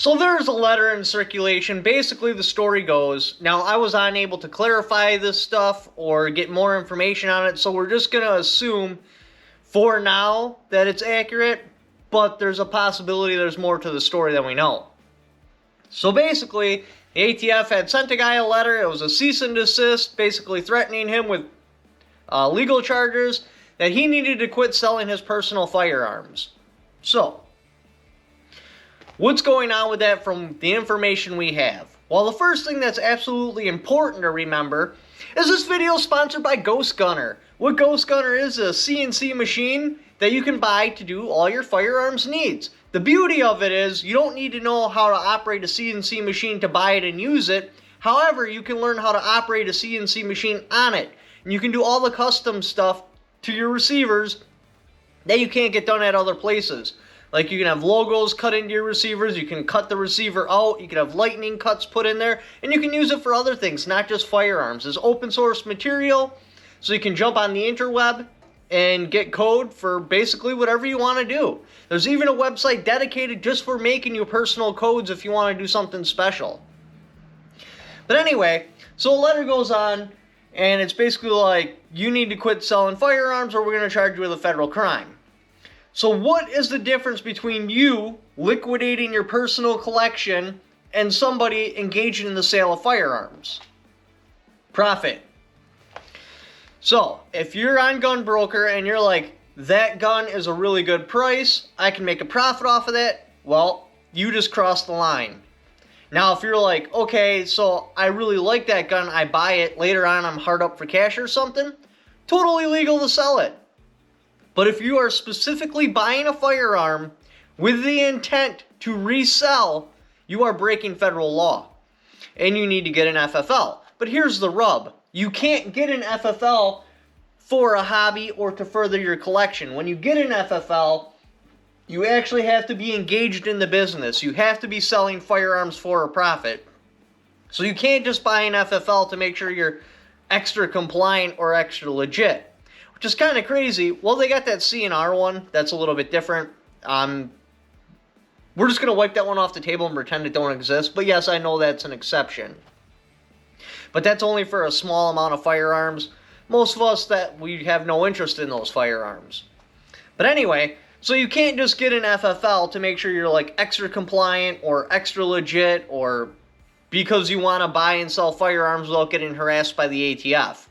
So there's a letter in circulation. Basically, the story goes, now I was unable to clarify this stuff or get more information on it, so we're just going to assume for now that it's accurate, but there's a possibility there's more to the story than we know. So basically, the ATF had sent a guy a letter. It was a cease and desist, basically threatening him with legal charges that he needed to quit selling his personal firearms. So, what's going on with that from the information we have? Well, the first thing that's absolutely important to remember is this video is sponsored by Ghost Gunner. What Ghost Gunner is a CNC machine that you can buy to do all your firearms needs. The beauty of it is you don't need to know how to operate a CNC machine to buy it and use it. However, you can learn how to operate a CNC machine on it. And you can do all the custom stuff to your receivers that you can't get done at other places. Like you can have logos cut into your receivers, you can cut the receiver out, you can have lightning cuts put in there, and you can use it for other things, not just firearms. It's open source material, so you can jump on the interweb and get code for basically whatever you want to do. There's even a website dedicated just for making you personal codes if you want to do something special. But anyway, so a letter goes on, and it's basically like, you need to quit selling firearms or we're going to charge you with a federal crime. So what is the difference between you liquidating your personal collection and somebody engaging in the sale of firearms? Profit. So, if you're on GunBroker and you're like, that gun is a really good price, I can make a profit off of that, well, you just crossed the line. Now, if you're like, okay, so I really like that gun, I buy it, later on I'm hard up for cash or something, totally legal to sell it. But if you are specifically buying a firearm with the intent to resell, you are breaking federal law. And you need to get an FFL. But here's the rub. You can't get an FFL for a hobby or to further your collection. When you get an FFL, you actually have to be engaged in the business. You have to be selling firearms for a profit. So you can't just buy an FFL to make sure you're extra compliant or extra legit. Which is kind of crazy. Well, they got that CNR one. That's a little bit different. We're just going to wipe that one off the table and pretend it don't exist. But yes, I know that's an exception. But that's only for a small amount of firearms. Most of us, that we have no interest in those firearms. But anyway, so you can't just get an FFL to make sure you're like extra compliant or extra legit or because you want to buy and sell firearms without getting harassed by the ATF.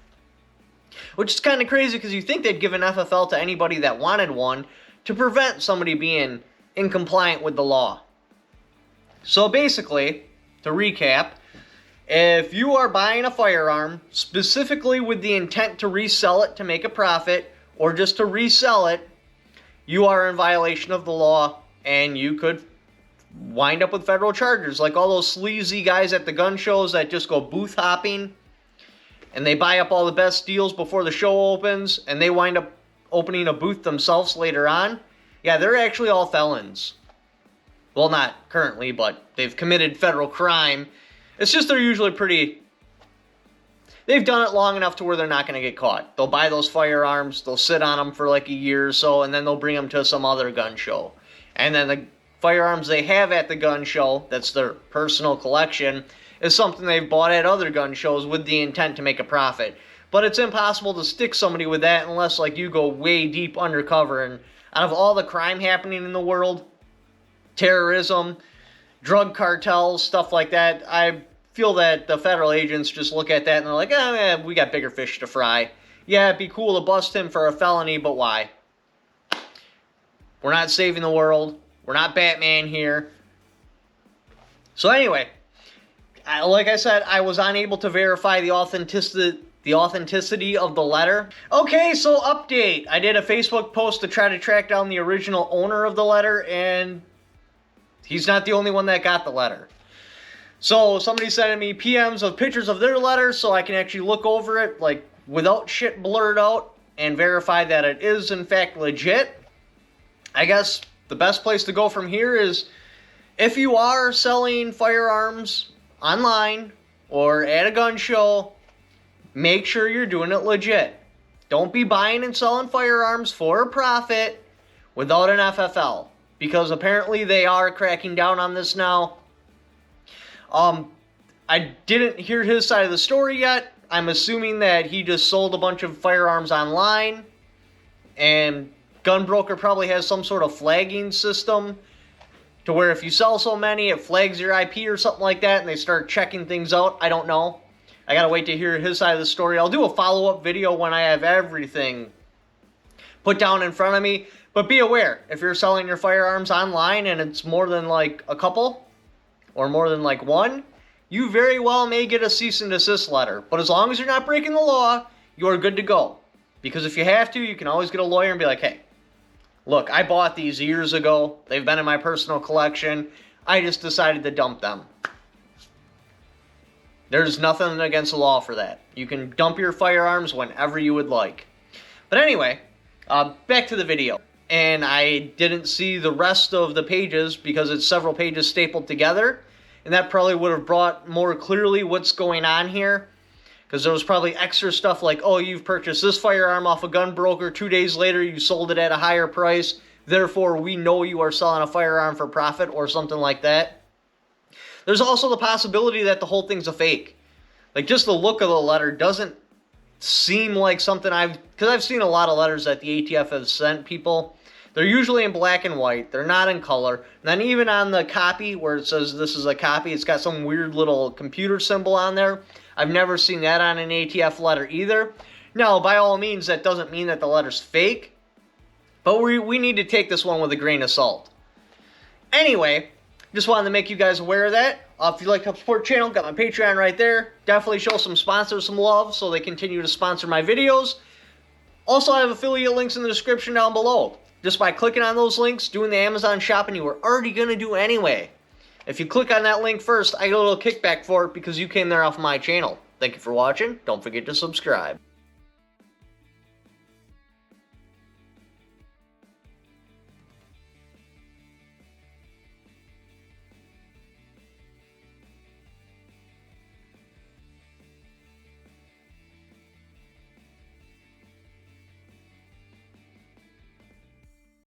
Which is kind of crazy because you think they'd give an FFL to anybody that wanted one to prevent somebody being incompliant with the law. So basically, to recap, if you are buying a firearm specifically with the intent to resell it to make a profit or just to resell it, you are in violation of the law and you could wind up with federal charges. Like all those sleazy guys at the gun shows that just go booth hopping and they buy up all the best deals before the show opens, and they wind up opening a booth themselves later on. Yeah, they're actually all felons. Well, not currently, but they've committed federal crime. It's just they're usually pretty... They've done it long enough to where they're not going to get caught. They'll buy those firearms, they'll sit on them for like a year or so, and then they'll bring them to some other gun show. And then the firearms they have at the gun show, that's their personal collection, is something they've bought at other gun shows with the intent to make a profit. But it's impossible to stick somebody with that unless like you go way deep undercover. And out of all the crime happening in the world, terrorism, drug cartels, stuff like that, I feel that the federal agents just look at that and they're like, we got bigger fish to fry. Yeah, it'd be cool to bust him for a felony, but why? We're not saving the world. We're not Batman here. So anyway, like I said, I was unable to verify the authenticity of the letter. Okay, so update. I did a Facebook post to try to track down the original owner of the letter, and he's not the only one that got the letter. So somebody sent me PMs of pictures of their letter so I can actually look over it, like, without shit blurred out and verify that it is, in fact, legit. I guess the best place to go from here is if you are selling firearms online or at a gun show, make sure you're doing it legit. Don't be buying and selling firearms for a profit without an FFL, because apparently they are cracking down on this now. I didn't hear his side of the story yet. I'm assuming that he just sold a bunch of firearms online, and Gunbroker probably has some sort of flagging system to where if you sell so many, it flags your IP or something like that, and they start checking things out. I don't know. I gotta wait to hear his side of the story. I'll do a follow-up video when I have everything put down in front of me. But be aware, if you're selling your firearms online and it's more than like a couple, or more than like one, you very well may get a cease and desist letter. But as long as you're not breaking the law, you're good to go. Because if you have to, you can always get a lawyer and be like, hey, look, I bought these years ago. They've been in my personal collection. I just decided to dump them. There's nothing against the law for that. You can dump your firearms whenever you would like. But anyway, back to the video. And I didn't see the rest of the pages because it's several pages stapled together. And that probably would have brought more clearly what's going on here. Because there was probably extra stuff like, oh, you've purchased this firearm off a gunbroker. 2 days later, you sold it at a higher price. Therefore, we know you are selling a firearm for profit or something like that. There's also the possibility that the whole thing's a fake. Like, just the look of the letter doesn't seem like something because I've seen a lot of letters that the ATF has sent people. They're usually in black and white. They're not in color. And then even on the copy where it says this is a copy, it's got some weird little computer symbol on there. I've never seen that on an ATF letter either. Now, by all means, that doesn't mean that the letter's fake. But we need to take this one with a grain of salt. Anyway, just wanted to make you guys aware of that. If you'd like to help support the channel, got my Patreon right there. Definitely show some sponsors some love so they continue to sponsor my videos. Also, I have affiliate links in the description down below. Just by clicking on those links, doing the Amazon shopping you were already going to do anyway. If you click on that link first, I get a little kickback for it because you came there off my channel. Thank you for watching. Don't forget to subscribe.